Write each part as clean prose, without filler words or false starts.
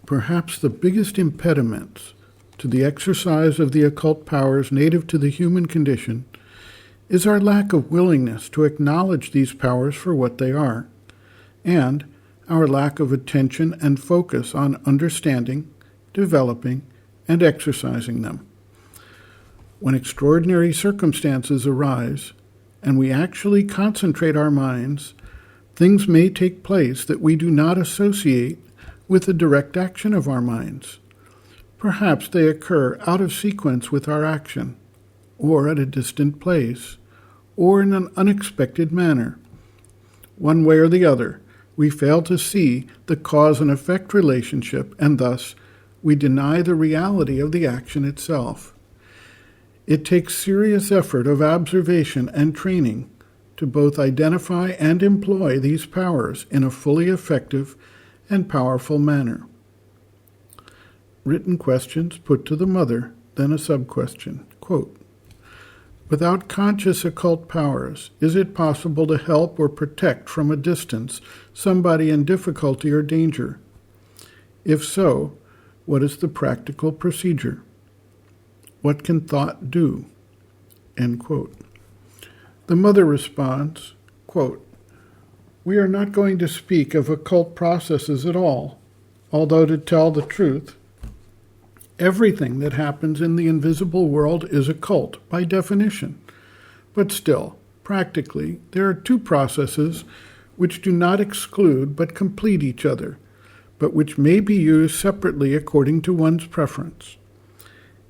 Perhaps the biggest impediments to the exercise of the occult powers native to the human condition is our lack of willingness to acknowledge these powers for what they are, and our lack of attention and focus on understanding, developing, and exercising them. When extraordinary circumstances arise, and we actually concentrate our minds, things may take place that we do not associate with the direct action of our minds. Perhaps they occur out of sequence with our action, or at a distant place, or in an unexpected manner. One way or the other, we fail to see the cause and effect relationship, and thus we deny the reality of the action itself. It takes serious effort of observation and training to both identify and employ these powers in a fully effective and powerful manner. Written questions put to the mother, then a sub-question. Quote, without conscious occult powers, is it possible to help or protect from a distance somebody in difficulty or danger? If so, what is the practical procedure? What can thought do? End quote. The mother responds, quote, we are not going to speak of occult processes at all, although to tell the truth, everything that happens in the invisible world is occult by definition. But still, practically, there are two processes which do not exclude but complete each other, but which may be used separately according to one's preference.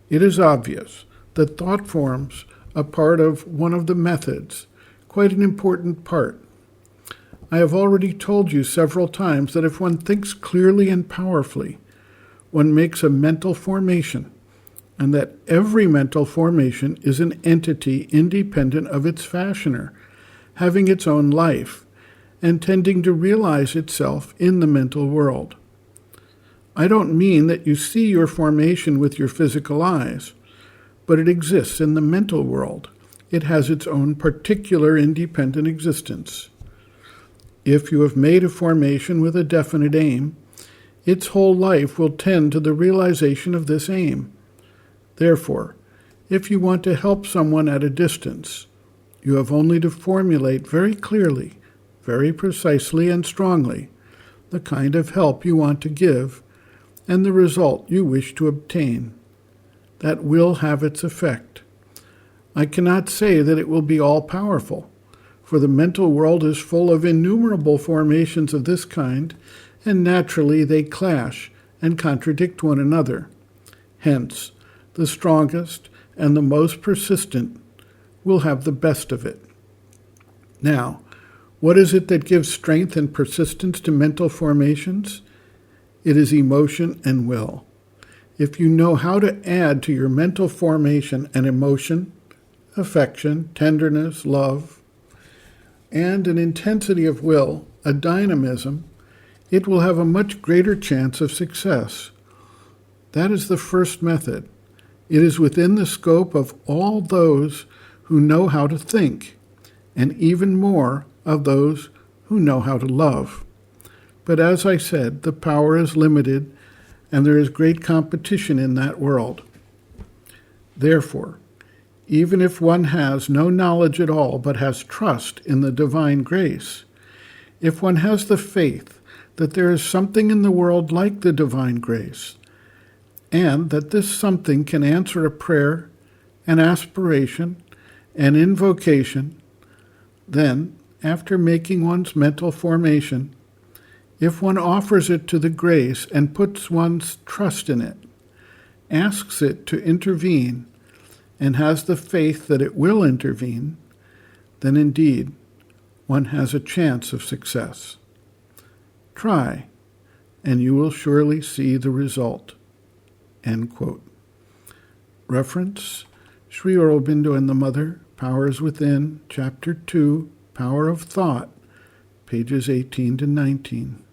It is obvious that thought forms a part of one of the methods, quite an important part. I have already told you several times that if one thinks clearly and powerfully, one makes a mental formation, and that every mental formation is an entity independent of its fashioner, having its own life, and tending to realize itself in the mental world. I don't mean that you see your formation with your physical eyes, but it exists in the mental world. It has its own particular independent existence. If you have made a formation with a definite aim, its whole life will tend to the realization of this aim. Therefore, if you want to help someone at a distance, you have only to formulate very clearly, very precisely and strongly, the kind of help you want to give and the result you wish to obtain. That will have its effect. I cannot say that it will be all-powerful, for the mental world is full of innumerable formations of this kind, and naturally they clash and contradict one another. Hence, the strongest and the most persistent will have the best of it. Now, what is it that gives strength and persistence to mental formations? It is emotion and will. If you know how to add to your mental formation an emotion, affection, tenderness, love, and an intensity of will, a dynamism, it will have a much greater chance of success. That is the first method. It is within the scope of all those who know how to think, and even more of those who know how to love. But as I said, the power is limited, and there is great competition in that world. Therefore, even if one has no knowledge at all but has trust in the divine grace, if one has the faith that there is something in the world like the divine grace, and that this something can answer a prayer, an aspiration, an invocation, then, after making one's mental formation, if one offers it to the grace and puts one's trust in it, asks it to intervene, and has the faith that it will intervene, then indeed one has a chance of success. Try, and you will surely see the result. End quote. Reference, Sri Aurobindo and the Mother, Powers Within, Chapter 2, Power of Thought, pages 18 to 19.